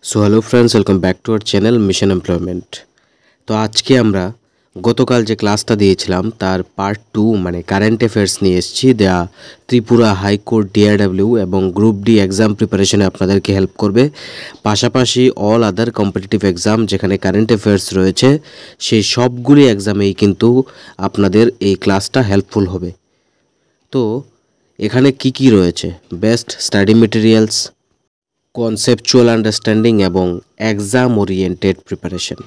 So hello friends, welcome back to our channel mission employment. তো আজকে আমরা গতকাল যে ক্লাসটা দিয়েছিলাম তার পার্ট 2 মানে কারেন্ট অ্যাফেয়ার্স নিয়ে এসেছি। দেয়া ত্রিপুরা হাইকোর্ট ডিআরডব্লিউ এবং গ্রুপ ডি এক্সাম প্রিপারেশনে আপনাদেরকে হেল্প করবে। পাশাপাশি অল আদার কম্পিটিটিভ এক্সাম যেখানে কারেন্ট অ্যাফেয়ার্স রয়েছে সেই সবগুলি এক্সামেই কিন্তু আপনাদের এই ক্লাসটা হেল্পফুল হবে। তো এখানে কি কি রয়েছে? Best study materials, conceptual understanding এবং এক্সাম ওরিয়েন্টেড প্রিপারেশন।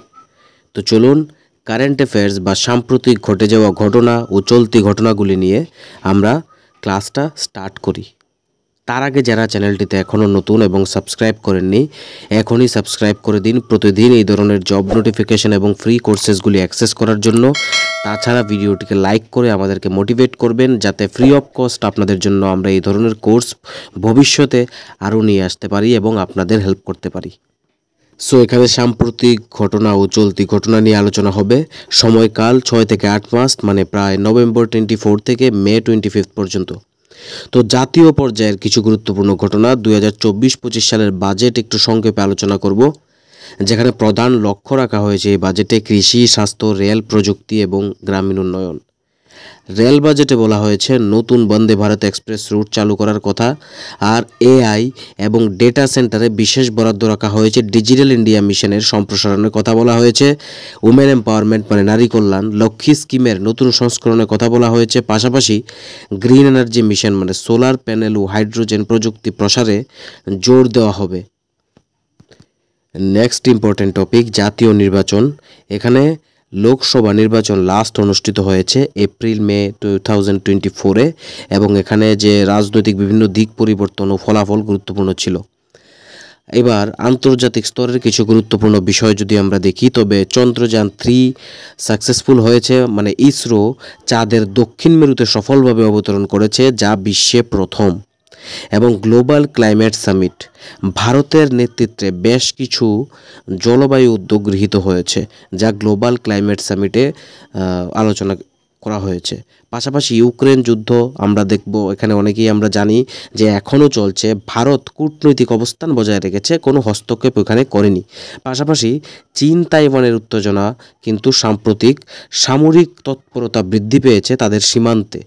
তো চলুন কারেন্ট অ্যাফেয়ার্স বা সাম্প্রতিক ঘটে যাওয়া ঘটনা ও চলতি ঘটনাগুলি নিয়ে আমরা ক্লাসটা স্টার্ট করি। তার আগে যারা চ্যানেলটিতে এখনও নতুন এবং সাবস্ক্রাইব করেননি এখনই সাবস্ক্রাইব করে দিন প্রতিদিন এই ধরনের জব নোটিফিকেশন এবং ফ্রি কোর্সেসগুলি অ্যাক্সেস করার জন্য। তাছাড়া ভিডিওটিকে লাইক করে আমাদেরকে মোটিভেট করবেন যাতে ফ্রি অফ কস্ট আপনাদের জন্য আমরা এই ধরনের কোর্স ভবিষ্যতে আরও নিয়ে আসতে পারি এবং আপনাদের হেল্প করতে পারি। সো এখানে সাম্প্রতিক ঘটনা ও চলতি ঘটনা নিয়ে আলোচনা হবে। সময়কাল 6 থেকে 8 মাস মানে প্রায় নভেম্বর 24 থেকে মে 25 পর্যন্ত। তো জাতীয় পর্যায়ের কিছু গুরুত্বপূর্ণ ঘটনা 2024-25 সালের বাজেট একটু সংক্ষেপে আলোচনা করব, যেখানে প্রধান লক্ষ্য রাখা হয়েছে এই বাজেটে কৃষি, স্বাস্থ্য, রেল, প্রযুক্তি এবং গ্রামীণ উন্নয়ন। রেল বাজেটে বলা হয়েছে নতুন বন্দে ভারত এক্সপ্রেস রুট চালু করার কথা, আর এআই এবং ডেটা সেন্টারে বিশেষ বরাদ্দ রাখা হয়েছে। ডিজিটাল ইন্ডিয়া মিশনের সম্প্রসারণের কথা বলা হয়েছে। উমেন এম্পাওয়ারমেন্ট মানে নারী কল্যাণ, লক্ষ্মী স্কিমের নতুন সংস্করণের কথা বলা হয়েছে। পাশাপাশি গ্রিন এনার্জি মিশন মানে সোলার প্যানেল ও হাইড্রোজেন প্রযুক্তি প্রসারে জোর দেওয়া হবে। নেক্সট ইম্পর্টেন্ট টপিক জাতীয় নির্বাচন। এখানে লোকসভা নির্বাচন লাস্ট অনুষ্ঠিত হয়েছে এপ্রিল-মে 2024-এ এবং এখানে যে রাজনৈতিক বিভিন্ন দিক পরিবর্তন ও ফলাফল গুরুত্বপূর্ণ ছিল। এবার আন্তর্জাতিক স্তরের কিছু গুরুত্বপূর্ণ বিষয় যদি আমরা দেখি তবে চন্দ্রযান 3 সাকসেসফুল হয়েছে, মানে ইসরো চাঁদের দক্ষিণ মেরুতে সফলভাবে অবতরণ করেছে যা বিশ্বে প্রথম। এবং গ্লোবাল ক্লাইমেট সামিট, ভারতের নেতৃত্বে বেশ কিছু জলবায়ু উদ্যোগ গৃহীত হয়েছে যা গ্লোবাল ক্লাইমেট সামিটে আলোচনা করা হয়েছে। পাশাপাশি ইউক্রেন যুদ্ধ আমরা দেখব, এখানে অনেকেই আমরা জানি যে এখনও চলছে। ভারত কূটনৈতিক অবস্থান বজায় রেখেছে, কোনো হস্তক্ষেপ এখানে করেনি। পাশাপাশি চীন তাইওয়ানের উত্তেজনা কিন্তু সাম্প্রতিক সামরিক তৎপরতা বৃদ্ধি পেয়েছে তাদের সীমান্তে।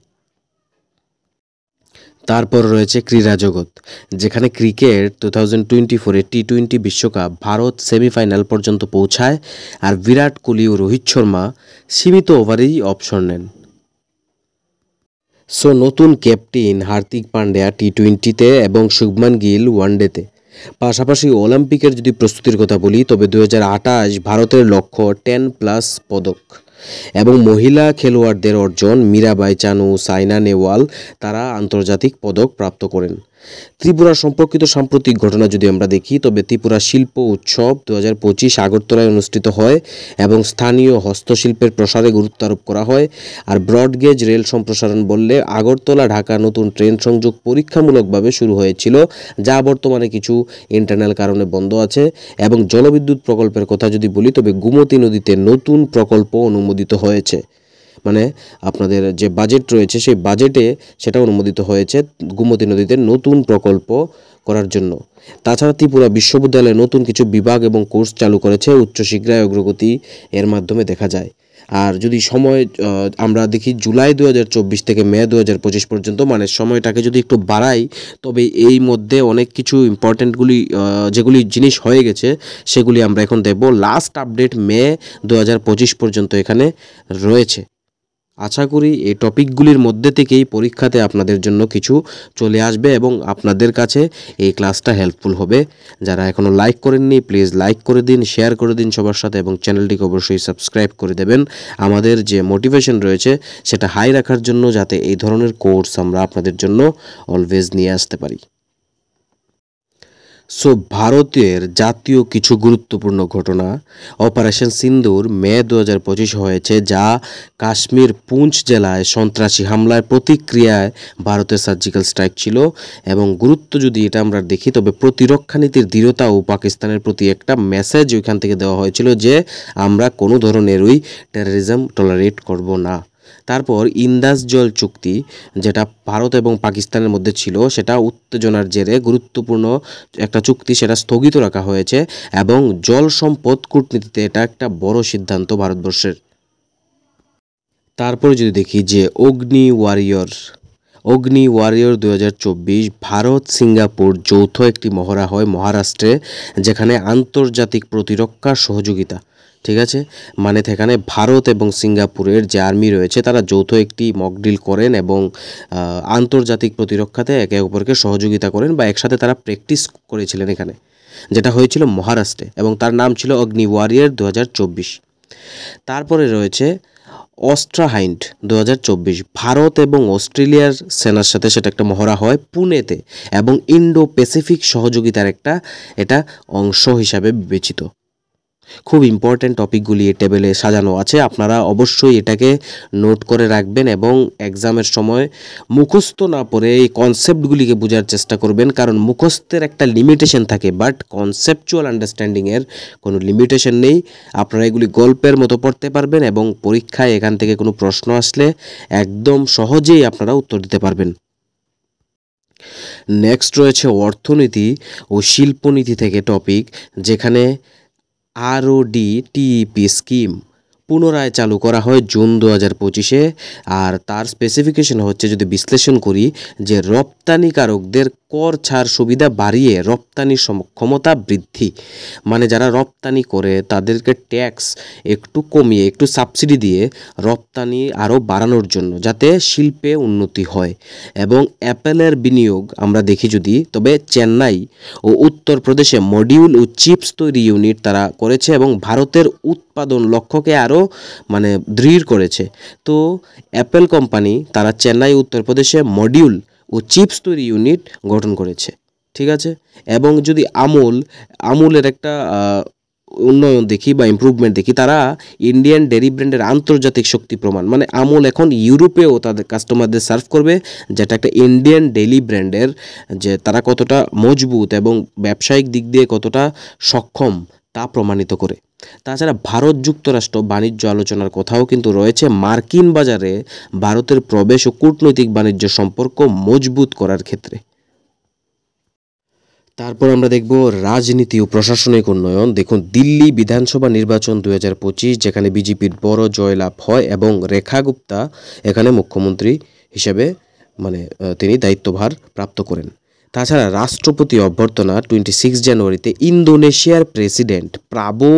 তারপর রয়েছে ক্রীড়া জগৎ, যেখানে ক্রিকেট 2024-এ টি-20 বিশ্বকাপ ভারত সেমিফাইনাল পর্যন্ত পৌঁছায়, আর বিরাট কোহলি ও রোহিত শর্মা সীমিত ওভারেই অবসর নেন। সো নতুন ক্যাপ্টেন হার্দিক পান্ডিয়া টি-20-তে এবং শুভমান গিল ওয়ানডেতে। পাশাপাশি অলিম্পিকের যদি প্রস্তুতির কথা বলি তবে 2028 ভারতের লক্ষ্য 10+ পদক এবং মহিলা খেলোয়াড়দের অর্জন মীরাবাই চানু, সাইনা নেহওয়াল তারা আন্তর্জাতিক পদক প্রাপ্ত করেন। ত্রিপুরা সম্পর্কিত সাম্প্রতিক ঘটনা যদি আমরা দেখি তবে ত্রিপুরা শিল্প উৎসব 2025 আগরতলায় অনুষ্ঠিত হয় এবং স্থানীয় হস্তশিল্পের প্রসারে গুরুত্ব আরোপ করা হয়। আর ব্রডগেজ রেল সম্প্রসারণ বললে আগরতলা ঢাকা নতুন ট্রেন সংযোগ পরীক্ষামূলকভাবে শুরু হয়েছিল যা বর্তমানে কিছু ইন্টারনাল কারণে বন্ধ আছে। এবং জলবিদ্যুৎ প্রকল্পের কথা যদি বলি তবে গোমতী নদীতে নতুন প্রকল্প অনুমোদিত হয়েছে, মানে আপনাদের যে বাজেট রয়েছে সেই বাজেটে সেটা অনুমোদিত হয়েছে গোমতী নদীতে নতুন প্রকল্প করার জন্য। তাছাড়া ত্রিপুরা বিশ্ববিদ্যালয়ে নতুন কিছু বিভাগ এবং কোর্স চালু করেছে, উচ্চশিক্ষায় অগ্রগতি এর মাধ্যমে দেখা যায়। আর যদি সময় আমরা দেখি জুলাই 2024 থেকে মে 2025 পর্যন্ত, মানে সময়টাকে যদি একটু বাড়াই তবে এই মধ্যে অনেক কিছু ইম্পর্টেন্টগুলি যেগুলি জিনিস হয়ে গেছে সেগুলি আমরা এখন দেখব। লাস্ট আপডেট মে 2025 পর্যন্ত এখানে রয়েছে। আশা করি এই টপিকগুলির মধ্যে থেকেই পরীক্ষাতে আপনাদের জন্য কিছু চলে আসবে এবং আপনাদের কাছে এই ক্লাসটা হেল্পফুল হবে। যারা এখনও লাইক করেননি প্লিজ লাইক করে দিন, শেয়ার করে দিন সবার সাথে এবং চ্যানেলটিকে অবশ্যই সাবস্ক্রাইব করে দেবেন আমাদের যে মোটিভেশন রয়েছে সেটা হাই রাখার জন্য, যাতে এই ধরনের কোর্স আমরা আপনাদের জন্য অলওয়েজ নিয়ে আসতে পারি। সো ভারতের জাতীয় কিছু গুরুত্বপূর্ণ ঘটনা, অপারেশন সিন্দুর মে 2025 হয়েছে যা কাশ্মীর পুঞ্চ জেলায় সন্ত্রাসী হামলার প্রতিক্রিয়ায় ভারতের সার্জিক্যাল স্ট্রাইক ছিল। এবং গুরুত্ব যদি এটা আমরা দেখি তবে প্রতিরক্ষা নীতির দৃঢ়তা ও পাকিস্তানের প্রতি একটা মেসেজ ওইখান থেকে দেওয়া হয়েছিল যে আমরা কোনো ধরনেরই টেররিজম টলারেট করব না। তারপর ইন্দাস জল চুক্তি, যেটা ভারত এবং পাকিস্তানের মধ্যে ছিল, সেটা উত্তেজনার জেরে গুরুত্বপূর্ণ একটা চুক্তি, সেটা স্থগিত রাখা হয়েছে এবং জল সম্পদ কূটনীতিতে এটা একটা বড় সিদ্ধান্ত ভারতবর্ষের। তারপরে যদি দেখি যে অগ্নি ওয়ারিয়র 2024 ভারত সিঙ্গাপুর যৌথ একটি মহড়া হয় মহারাষ্ট্রে, যেখানে আন্তর্জাতিক প্রতিরক্ষা সহযোগিতা, ঠিক আছে, মানে সেখানে ভারত এবং সিঙ্গাপুরের যে আর্মি রয়েছে তারা যৌথ একটি মকড্রিল করেন এবং আন্তর্জাতিক প্রতিরক্ষাতে একে অপরকে সহযোগিতা করেন বা একসাথে তারা প্র্যাকটিস করেছিলেন এখানে, যেটা হয়েছিল মহারাষ্ট্রে এবং তার নাম ছিল অগ্নি ওয়ারিয়র 2024। তারপরে রয়েছে অস্ট্রাহাইন্ট 2024 ভারত এবং অস্ট্রেলিয়ার সেনার সাথে সেটা একটা মহড়া হয় পুনেতে এবং ইন্ডো প্যাসিফিক সহযোগিতার এটা অংশ হিসাবে বিবেচিত। খুব ইম্পর্ট্যান্ট টপিকগুলি এই টেবিলে সাজানো আছে, আপনারা অবশ্যই এটাকে নোট করে রাখবেন এবং এক্সামের সময় মুখস্থ না পড়ে এই কনসেপ্টগুলিকে বোঝার চেষ্টা করবেন, কারণ মুখস্থের একটা লিমিটেশন থাকে বাট কনসেপচুয়াল আন্ডারস্ট্যান্ডিংয়ের কোনো লিমিটেশন নেই। আপনারা এগুলি গল্পের মতো পড়তে পারবেন এবং পরীক্ষায় এখান থেকে কোনো প্রশ্ন আসলে একদম সহজেই আপনারা উত্তর দিতে পারবেন। নেক্সট রয়েছে অর্থনীতি ও শিল্পনীতি থেকে টপিক, যেখানে RODTEP স্কিম পুনরায় চালু করা হয় জুন 2025-এ। আর তার স্পেসিফিকেশন হচ্ছে, যদি বিশ্লেষণ করি, যে রপ্তানিকারকদের কর ছাড় সুবিধা বাড়িয়ে রপ্তানি ক্ষমতা বৃদ্ধি, মানে যারা রপ্তানি করে তাদেরকে ট্যাক্স একটু কমিয়ে একটু সাবসিডি দিয়ে রপ্তানি আরও বাড়ানোর জন্য, যাতে শিল্পে উন্নতি হয়। এবং অ্যাপেলের বিনিয়োগ আমরা দেখি যদি, তবে চেন্নাই ও উত্তরপ্রদেশে মডিউল ও চিপস তৈরি ইউনিট তারা করেছে এবং ভারতের উৎপাদন লক্ষ্যকে আরও দৃঢ় করেছে। তো অ্যাপেল কোম্পানি তারা চেন্নাই উত্তরপ্রদেশে মডিউল ও চিপস তৈরি ইউনিট গঠন করেছে, ঠিক আছে। এবং যদি আমুলের একটা উন্নয়ন দেখি বা ইমপ্রুভমেন্ট দেখি, তারা ইন্ডিয়ান ডেরি ব্র্যান্ডের আন্তর্জাতিক শক্তি প্রমাণ, মানে আমুল এখন ইউরোপেও তাদের কাস্টমারদের সার্ভ করবে, যেটা একটা ইন্ডিয়ান ডেইলি ব্র্যান্ডের যে তারা কতটা মজবুত এবং ব্যবসায়িক দিক দিয়ে কতটা সক্ষম তা প্রমাণিত করে। তাছাড়া ভারত যুক্তরাষ্ট্র বাণিজ্য আলোচনার কথাও কিন্তু রয়েছে, মার্কিন বাজারে ভারতের প্রবেশ ও কূটনৈতিক বাণিজ্য সম্পর্ক মজবুত করার ক্ষেত্রে। তারপর আমরা দেখব রাজনীতি ও প্রশাসনিক উন্নয়ন। দেখুন, দিল্লি বিধানসভা নির্বাচন 2025, যেখানে বিজেপির বড় জয়লাভ হয় এবং রেখা গুপ্তা এখানে মুখ্যমন্ত্রী হিসেবে তিনি দায়িত্বভার প্রাপ্ত করেন। তাছাড়া রাষ্ট্রপতি অভ্যর্থনা 26 জানুয়ারিতে ইন্দোনেশিয়ার প্রেসিডেন্ট প্রাবো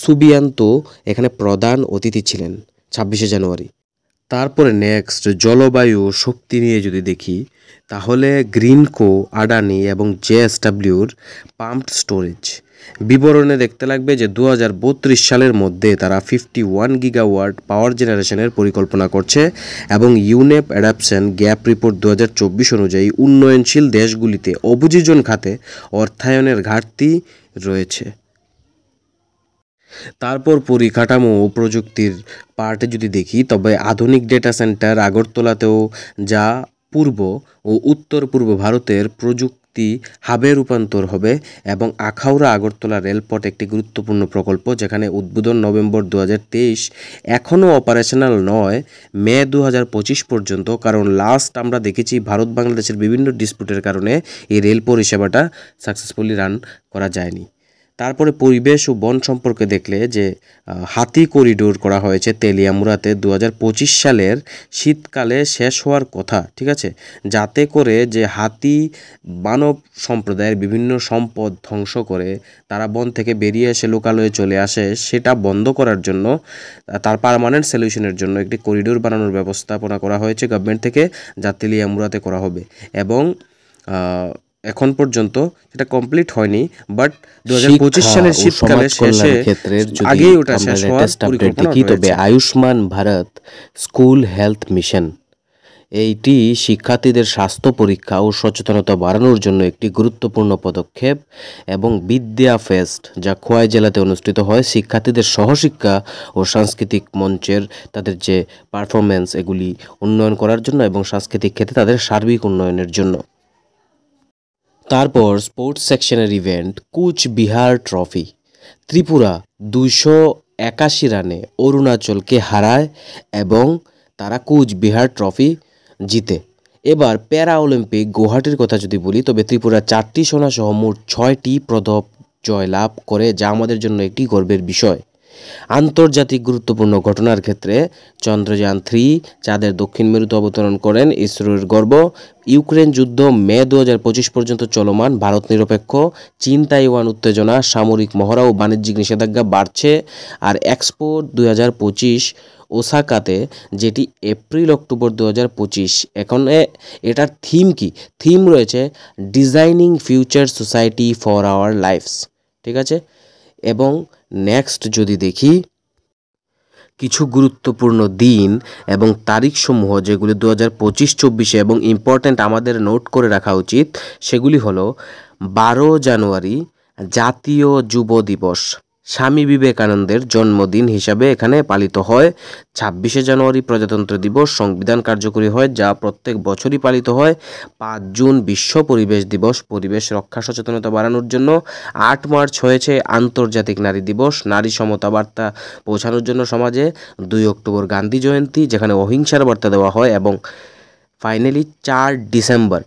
সুবিয়ান্তো এখানে প্রধান অতিথি ছিলেন 26শে জানুয়ারি। তারপরে নেক্সট জলবায়ু শক্তি নিয়ে যদি দেখি, তাহলে গ্রিনকো, আডানি এবং JSWর পাম্পড স্টোরেজ বিবরণে দেখতে লাগবে যে 2032 সালের মধ্যে তারা 51 গিগাওয়াট পাওয়ার জেনারেশনের পরিকল্পনা করছে এবং ইউনেপ অ্যাডাপশন গ্যাপ রিপোর্ট 2024 অনুযায়ী উন্নয়নশীল দেশগুলিতে অভিযোজন খাতে অর্থায়নের ঘাটতি রয়েছে। তারপর পরিকাঠামো ও প্রযুক্তির পার্টে যদি দেখি, তবে আধুনিক ডেটা সেন্টার আগরতলাতেও, যা পূর্ব ও উত্তর পূর্ব ভারতের প্রযুক্তি হাবে রূপান্তর হবে। এবং আখাউড়া আগরতলা রেলপথ একটি গুরুত্বপূর্ণ প্রকল্প, যেখানে উদ্বোধন নভেম্বর 2023, এখনও অপারেশনাল নয়, মে 2025 পর্যন্ত। কারণ লাস্ট আমরা দেখেছি ভারত বাংলাদেশের বিভিন্ন ডিসপুটের কারণে এই রেল পরিষেবাটা সাকসেসফুলি রান করা যায়নি। তারপরে পরিবেশ ও বন সম্পর্কে দেখলে যে হাতি করিডোর করা হয়েছে তেলিয়ামুড়াতে 2025 সালের শীতকালে শেষ হওয়ার কথা, ঠিক আছে, যাতে করে যে হাতি মানব সম্প্রদায়ের বিভিন্ন সম্পদ ধ্বংস করে তারা বন থেকে বেরিয়ে এসে লোকালয়ে চলে আসে, সেটা বন্ধ করার জন্য, তার পার্মানেন্ট সলিউশনের জন্য একটি করিডোর বানানোর ব্যবস্থাপনা করা হয়েছে গভর্নমেন্ট থেকে, যা তেলিয়ামুড়াতে করা হবে। এবং এখন পর্যন্ত সেটা কমপ্লিট হয়নি, বাট 2025 সালের শীতকালে শেষে আগেই ওটা শেষ হওয়ার পরিকল্পনা রয়েছে। তবে Ayushman Bharat school health mission, এইটি শিক্ষার্থীদের স্বাস্থ্য পরীক্ষা ও সচেতনতা বাড়ানোর জন্য একটি গুরুত্বপূর্ণ পদক্ষেপ। এবং বিদ্যা ফেস্ট, যা খোয়াই জেলাতে অনুষ্ঠিত হয়, শিক্ষার্থীদের সহশিক্ষা ও সাংস্কৃতিক মঞ্চের তাদের যে পারফরমেন্স, এগুলি উন্নয়ন করার জন্য এবং সাংস্কৃতিক ক্ষেত্রে তাদের সার্বিক উন্নয়নের জন্য। তারপর স্পোর্টস সেকশনের ইভেন্ট কুচবিহার ট্রফি, ত্রিপুরা 281 রানে অরুণাচলকে হারায় এবং তারা কুচবিহার ট্রফি জিতে। এবার প্যারা অলিম্পিক গুয়াহাটির কথা যদি বলি, তবে ত্রিপুরা 4টি সোনা সহ মোট 6টি পদক জয়লাভ করে, যা আমাদের জন্য একটি গর্বের বিষয়। আন্তর্জাতিক গুরুত্বপূর্ণ ঘটনার ক্ষেত্রে চন্দ্রযান 3 চাঁদের দক্ষিণ মেরুতে অবতরণ করেন, ইসরোর গর্ব। ইউক্রেন যুদ্ধ মে 2025 পর্যন্ত চলমান, ভারত নিরপেক্ষ। চীন তাইওয়ান উত্তেজনা, সামরিক মহড়া ও বাণিজ্যিক নিষেধাজ্ঞা বাড়ছে। আর এক্সপো 2025 ওসাকাতে, যেটি এপ্রিল-অক্টোবর 2025। এখন এটার থিম কি? থিম রয়েছে designing future society for our lives, ঠিক আছে। এবং নেক্সট যদি দেখি কিছু গুরুত্বপূর্ণ দিন এবং তারিখসমূহ যেগুলি 2025-24 এবং ইম্পর্ট্যান্ট আমাদের নোট করে রাখা উচিত, সেগুলি হলো 12 জানুয়ারি জাতীয় যুব দিবস, স্বামী বিবেকানন্দের জন্মদিন হিসাবে এখানে পালিত হয়। 26শে জানুয়ারি প্রজাতন্ত্র দিবস, সংবিধান কার্যকরী হয়, যা প্রত্যেক বছরই পালিত হয়। 5 জুন বিশ্ব পরিবেশ দিবস, পরিবেশ রক্ষা সচেতনতা বাড়ানোর জন্য। 8 মার্চ হয়েছে আন্তর্জাতিক নারী দিবস, নারী সমতা বার্তা পৌঁছানোর জন্য সমাজে। 2 অক্টোবর গান্ধী জয়ন্তী, যেখানে অহিংসার বার্তা দেওয়া হয়। এবং ফাইনালি 4 ডিসেম্বর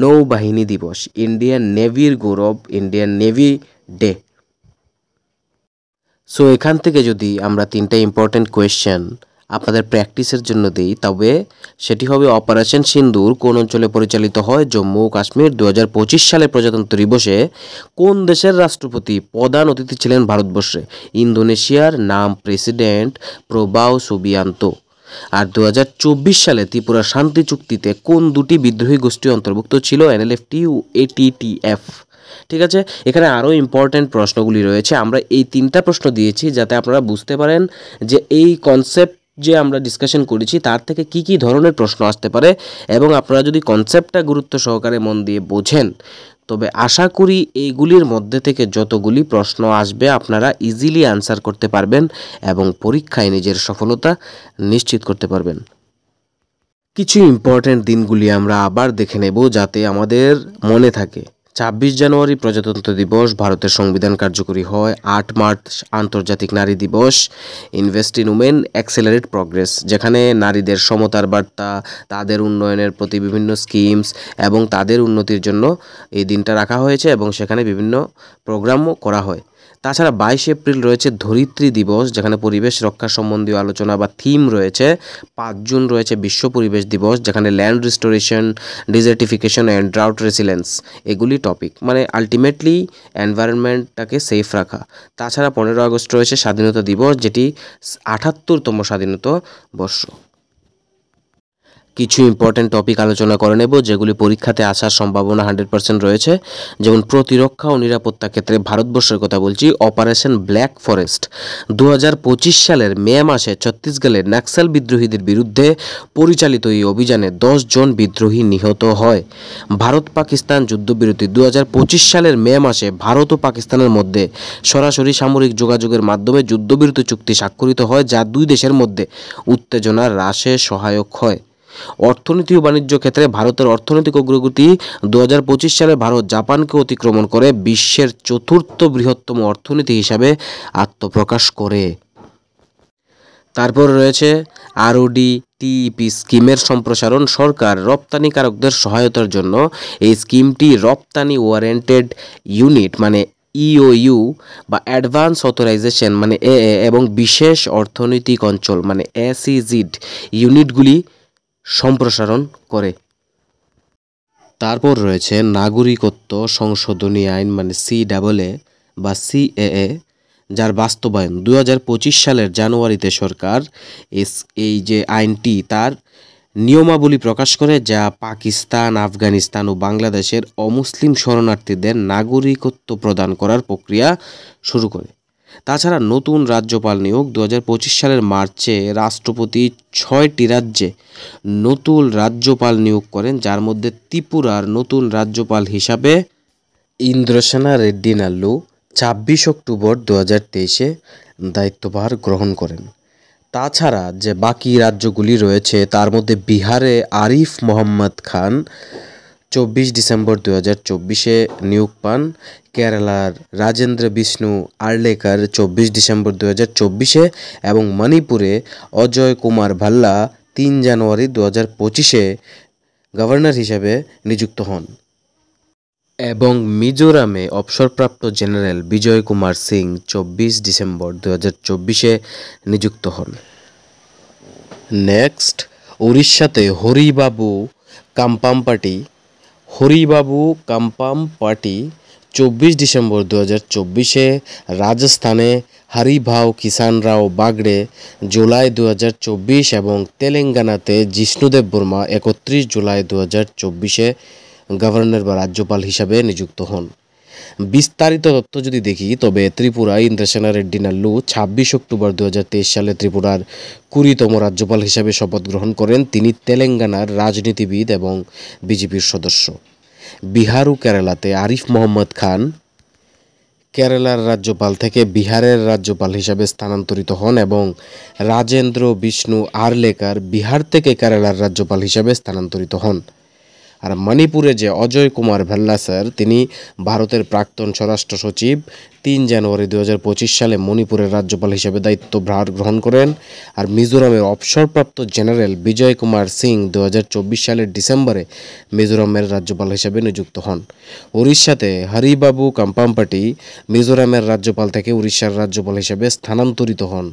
নৌবাহিনী দিবস, ইন্ডিয়ান নেভির গৌরব, ইন্ডিয়ান নেভি ডে। সো এখান থেকে যদি আমরা 3টা ইম্পর্ট্যান্ট কোয়েশ্চেন আপনাদের প্র্যাকটিসের জন্য দিই, তবে সেটি হবে অপারেশন সিন্দুর কোন অঞ্চলে পরিচালিত হয়? জম্মু ও কাশ্মীর। 2025 সালে প্রজাতন্ত্র দিবসে কোন দেশের রাষ্ট্রপতি প্রধান অতিথি ছিলেন ভারতবর্ষে? ইন্দোনেশিয়ার। নাম প্রেসিডেন্ট প্রবাও সুবিয়ান্তো। আর 2024 সালে ত্রিপুরা শান্তি চুক্তিতে কোন দুটি বিদ্রোহী গোষ্ঠী অন্তর্ভুক্ত ছিল? NLFT ও ATTF। ঠিক আছে, এখানে আরও ইম্পর্ট্যান্ট প্রশ্নগুলি রয়েছে। আমরা এই 3টা প্রশ্ন দিয়েছি যাতে আপনারা বুঝতে পারেন যে এই কনসেপ্ট যে আমরা ডিসকাশন করেছি তার থেকে কি কি ধরনের প্রশ্ন আসতে পারে, এবং আপনারা যদি কনসেপ্টটা গুরুত্ব সহকারে মন দিয়ে বোঝেন, তবে আশা করি এইগুলির মধ্যে থেকে যতগুলি প্রশ্ন আসবে আপনারা ইজিলি আনসার করতে পারবেন এবং পরীক্ষায় নিজের সফলতা নিশ্চিত করতে পারবেন। কিছু ইম্পর্ট্যান্ট দিনগুলি আমরা আবার দেখে নেব যাতে আমাদের মনে থাকে। 26 জানুয়ারি প্রজাতন্ত্র দিবস, ভারতের সংবিধান কার্যকরী হয়। 8 মার্চ আন্তর্জাতিক নারী দিবস, invest in women accelerate progress, যেখানে নারীদের সমতার বার্তা, তাদের উন্নয়নের প্রতি বিভিন্ন স্কিমস এবং তাদের উন্নতির জন্য এই দিনটা রাখা হয়েছে এবং সেখানে বিভিন্ন প্রোগ্রামও করা হয়। তাছাড়া 22 এপ্রিল রয়েছে ধরিত্রী দিবস, যেখানে পরিবেশ রক্ষা সম্বন্ধীয় আলোচনা বা থিম রয়েছে। 5 জুন রয়েছে বিশ্ব পরিবেশ দিবস, যেখানে land restoration, ডিজার্টিফিকেশন and drought resilience এগুলি টপিক, মানে আলটিমেটলি এনভায়রনমেন্টটাকে সেফ রাখা। তাছাড়া 15 আগস্ট রয়েছে স্বাধীনতা দিবস, যেটি 78তম স্বাধীনতা বর্ষ। কিছু ইম্পর্ট্যান্ট টপিক আলোচনা করে নেব যেগুলি পরীক্ষাতে আসার সম্ভাবনা 100% রয়েছে, যেমন প্রতিরক্ষা ও নিরাপত্তা ক্ষেত্রে ভারতবর্ষের কথা বলছি। অপারেশন ব্ল্যাক ফরেস্ট 2025 সালের মে মাসে ছত্তিশগড়ের নাক্সাল বিদ্রোহীদের বিরুদ্ধে পরিচালিত এই অভিযানে 10 জন বিদ্রোহী নিহত হয়। ভারত পাকিস্তান যুদ্ধবিরতি 2025 সালের মে মাসে ভারত ও পাকিস্তানের মধ্যে সরাসরি সামরিক যোগাযোগের মাধ্যমে যুদ্ধবিরতি চুক্তি স্বাক্ষরিত হয়, যা দুই দেশের মধ্যে উত্তেজনা হ্রাসে সহায়ক হয়। অর্থনীতি ও বাণিজ্য ক্ষেত্রে ভারতের অর্থনৈতিক অগ্রগতি 2025 সালে ভারত জাপানকে অতিক্রমণ করে বিশ্বের 4র্থ বৃহত্তম অর্থনীতি হিসাবে আত্মপ্রকাশ করে। তারপর রয়েছে ROD-TEP স্কিমের সম্প্রসারণ। সরকার রপ্তানিকারকদের সহায়তার জন্য এই স্কিমটি রপ্তানি ওয়ারেন্টেড ইউনিট মানে EOU বা অ্যাডভান্স অথরাইজেশন মানে AA এবং বিশেষ অর্থনৈতিক অঞ্চল মানে SEZ ইউনিটগুলি সম্প্রসারণ করে। তারপর রয়েছে নাগরিকত্ব সংশোধনী আইন মানে CAA বা CAA, যার বাস্তবায়ন 2025 সালের জানুয়ারিতে সরকার এই যে আইনটি তার নিয়মাবলী প্রকাশ করে, যা পাকিস্তান, আফগানিস্তান ও বাংলাদেশের অমুসলিম শরণার্থীদের নাগরিকত্ব প্রদান করার প্রক্রিয়া শুরু করে। তাছাড়া নতুন রাজ্যপাল নিয়োগ 2025 সালের মার্চে রাষ্ট্রপতি 6টি রাজ্যে নতুন রাজ্যপাল নিয়োগ করেন, যার মধ্যে ত্রিপুরার নতুন রাজ্যপাল হিসাবে ইন্দ্রসেনা রেড্ডি নাল্লু 26 অক্টোবর 2023-এ দায়িত্বভার গ্রহণ করেন। তাছাড়া যে বাকি রাজ্যগুলি রয়েছে তার মধ্যে বিহারে আরিফ মোহাম্মদ খান 24 ডিসেম্বর 2024-এ নিয়োগ পান। কেরালার রাজেন্দ্র বিষ্ণু আর্লেকার 24 ডিসেম্বর 2024-এ এবং মণিপুরে অজয় কুমার ভাল্লা 3 জানুয়ারি 2025-এ গভর্নর হিসেবে নিযুক্ত হন এবং মিজোরামে অবসরপ্রাপ্ত জেনারেল বিজয় কুমার সিং 24 ডিসেম্বর 2024-এ নিযুক্ত হন। নেক্সট, উড়িষ্যাতে হরিবাবু কাম্পাম পার্টি 24 ডিসেম্বর 2024-এ, রাজস্থানে হরিভাউ কিষাণ রাও বাগড়ে জুলাই 2024 এবং তেলেঙ্গানাতে জিষ্ণুদেব বর্মা 31 জুলাই 2024-এ গভর্নর বা রাজ্যপাল হিসাবে নিযুক্ত হন। বিস্তারিত তথ্য যদি দেখি তবে ত্রিপুরায় ইন্দ্রসেনা রেড্ডি নাল্লু 26 অক্টোবর 2023 সালে ত্রিপুরার 20তম রাজ্যপাল হিসাবে শপথ গ্রহণ করেন। তিনি তেলেঙ্গানার রাজনীতিবিদ এবং বিজেপির সদস্য। বিহার ও কেরালাতে আরিফ মোহাম্মদ খান কেরালার রাজ্যপাল থেকে বিহারের রাজ্যপাল হিসাবে স্থানান্তরিত হন এবং রাজেন্দ্র বিষ্ণু আরলেকার বিহার থেকে কেরালার রাজ্যপাল হিসাবে স্থানান্তরিত হন। আর মণিপুরে যে অজয় কুমার ভেল্লা স্যার, তিনি ভারতের প্রাক্তন স্বরাষ্ট্র সচিব 3 জানুয়ারি 2025 সালে মণিপুরের রাজ্যপাল হিসেবে দায়িত্বভার গ্রহণ করেন। আর মিজোরামের অবসরপ্রাপ্ত জেনারেল বিজয় কুমার সিং 2024 সালের ডিসেম্বরে মিজোরামের রাজ্যপাল হিসেবে নিযুক্ত হন। উড়িষ্যাতে হরিবাবু কাম্পাম পার্টি মিজোরামের রাজ্যপাল থেকে উড়িষ্যার রাজ্যপাল হিসেবে স্থানান্তরিত হন।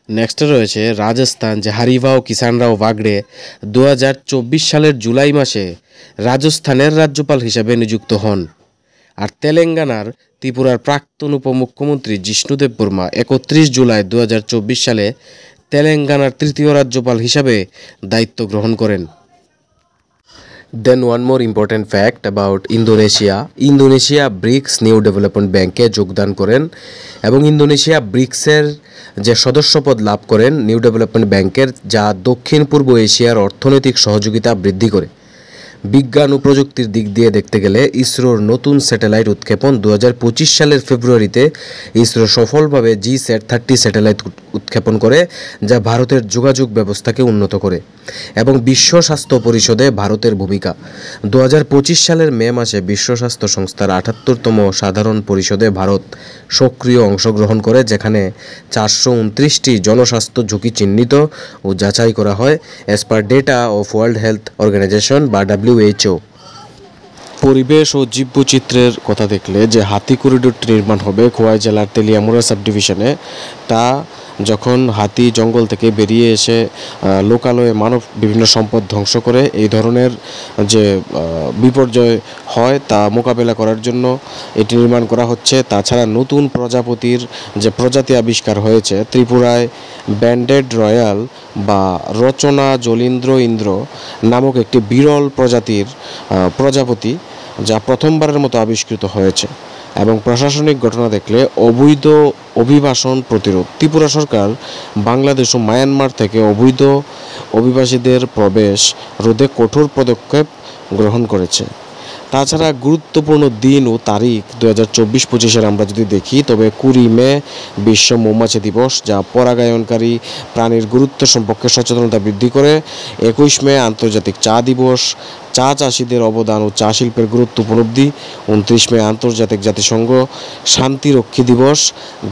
নেক্সট রয়েছে রাজস্থান, যে হরিভাউ কিষাণ রাও বাগড়ে 2024 সালের জুলাই মাসে রাজস্থানের রাজ্যপাল হিসাবে নিযুক্ত হন। আর তেলেঙ্গানার ত্রিপুরার প্রাক্তন উপমুখ্যমন্ত্রী জিষ্ণুদেব বর্মা 31 জুলাই 2024 সালে তেলেঙ্গানার 3য় রাজ্যপাল হিসাবে দায়িত্ব গ্রহণ করেন। Then one more important fact about Indonesia BRICS new development ব্যাংকে যোগদান করেন এবং ইন্দোনেশিয়া ব্রিক্সের যে সদস্যপদ লাভ করেন নিউ ডেভেলপমেন্ট ব্যাংকের, যা দক্ষিণ পূর্ব এশিয়ার অর্থনৈতিক সহযোগিতা বৃদ্ধি করে। বিজ্ঞান ও প্রযুক্তির দিক দিয়ে দেখতে গেলে ইসরোর নতুন স্যাটেলাইট উৎক্ষেপণ 2025 সালের ফেব্রুয়ারিতে ইসরো সফলভাবে GSAT-30 স্যাটেলাইট উৎক্ষেপণ করে, যা ভারতের যোগাযোগ ব্যবস্থাকে উন্নত করে এবং বিশ্ব স্বাস্থ্য পরিষদে ভারতের ভূমিকা। 2025 সালের মে মাসে বিশ্ব স্বাস্থ্য সংস্থার 78তম সাধারণ পরিষদে ভারত সক্রিয় অংশগ্রহণ করে, যেখানে 429টি জনস্বাস্থ্য ঝুঁকি চিহ্নিত ও যাচাই করা হয় as per data of World Health Organization বা WHO। পরিবেশ ও জীববৈচিত্র্যের কথা দেখলে যে হাতি করিডোরটি নির্মাণ হবে খোয়াই জেলার তেলিয়ামুড়া সাবডিভিশনে, তা যখন হাতি জঙ্গল থেকে বেরিয়ে এসে লোকালয়ে মানব বিভিন্ন সম্পদ ধ্বংস করে, এই ধরনের যে বিপর্যয় হয় তা মোকাবেলা করার জন্য এটি নির্মাণ করা হচ্ছে। তাছাড়া নতুন প্রজাপতির যে প্রজাতি আবিষ্কার হয়েছে ত্রিপুরায়, ব্যান্ডেড রয়্যাল বা রচনা জলীন্দ্র ইন্দ্র নামক একটি বিরল প্রজাপতি, যা প্রথমবারের মতো আবিষ্কৃত হয়েছে। এবং প্রশাসনিক ঘটনা দেখলে অবৈধ অভিবাসন প্রতিরোধ, ত্রিপুরা সরকার বাংলাদেশ ও মায়ানমার থেকে অবৈধ অভিবাসীদের প্রবেশ রোধে কঠোর পদক্ষেপ গ্রহণ করেছে। তাছাড়া গুরুত্বপূর্ণ দিন ও তারিখ 2024-25-এর আমরা যদি দেখি তবে 20 মে বিশ্ব মৌমাছি দিবস, যা পরাগায়নকারী প্রাণীর গুরুত্ব সম্পর্কে সচেতনতা বৃদ্ধি করে। 21 মে আন্তর্জাতিক চা দিবস, চা চাষিদের অবদান ও চা শিল্পের গুরুত্ব উপলব্ধি। 29 মে আন্তর্জাতিক জাতিসংঘ শান্তিরক্ষী দিবস,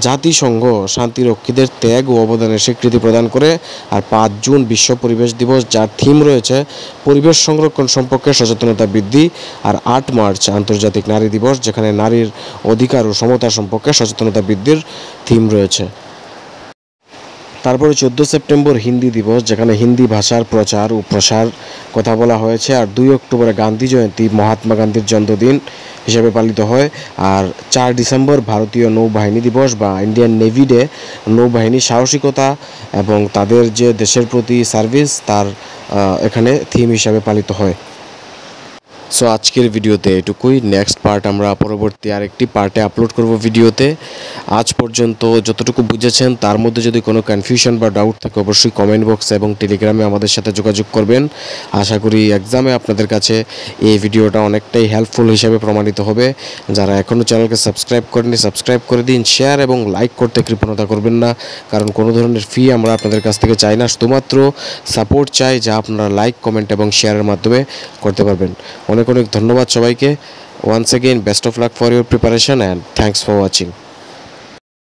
জাতিসংঘ শান্তিরক্ষীদের ত্যাগ ও অবদানের স্বীকৃতি প্রদান করে। আর 5 জুন বিশ্ব পরিবেশ দিবস, যার থিম রয়েছে পরিবেশ সংরক্ষণ সম্পর্কে সচেতনতা বৃদ্ধি। আর 8 মার্চ আন্তর্জাতিক নারী দিবস, যেখানে নারীর অধিকার ও সমতা সম্পর্কে সচেতনতা বৃদ্ধির থিম রয়েছে। তারপরে 14 সেপ্টেম্বর হিন্দি দিবস, যেখানে হিন্দি ভাষার প্রচার ও প্রসার কথা বলা হয়েছে। আর 2 অক্টোবরে গান্ধী জয়ন্তী, মহাত্মা গান্ধীর জন্মদিন হিসেবে পালিত হয়। আর 4 ডিসেম্বর ভারতীয় নৌবাহিনী দিবস বা ইন্ডিয়ান নেভি ডে, নৌবাহিনী সাহসিকতা এবং তাদের যে দেশের প্রতি সার্ভিস তার এখানে থিম হিসাবে পালিত হয়। সো আজকের ভিডিওতে এটুকুই। নেক্সট পার্ট আমরা পরবর্তী আরেকটি পার্টে আপলোড করব ভিডিওতে। আজ পর্যন্ত যতটুকু বুঝেছেন তার মধ্যে যদি কোনো কনফিউশন বা ডাউট থাকে অবশ্যই কমেন্ট বক্সে এবং টেলিগ্রামে আমাদের সাথে যোগাযোগ করবেন। আশা করি এক্সামে আপনাদের কাছে এই ভিডিওটা অনেকটাই হেল্পফুল হিসেবে প্রমাণিত হবে। যারা এখনও চ্যানেলকে সাবস্ক্রাইব করেননি সাবস্ক্রাইব করে দিন, শেয়ার এবং লাইক করতে কৃপণতা করবেন না, কারণ কোনো ধরনের ফি আমরা আপনাদের কাছ থেকে চাই না, শুধুমাত্র সাপোর্ট চাই যা আপনারা লাইক, কমেন্ট এবং শেয়ারের মাধ্যমে করতে পারবেন। অনেক অনেক ধন্যবাদ সবাইকে। Once again best of luck for your preparation and thanks for watching.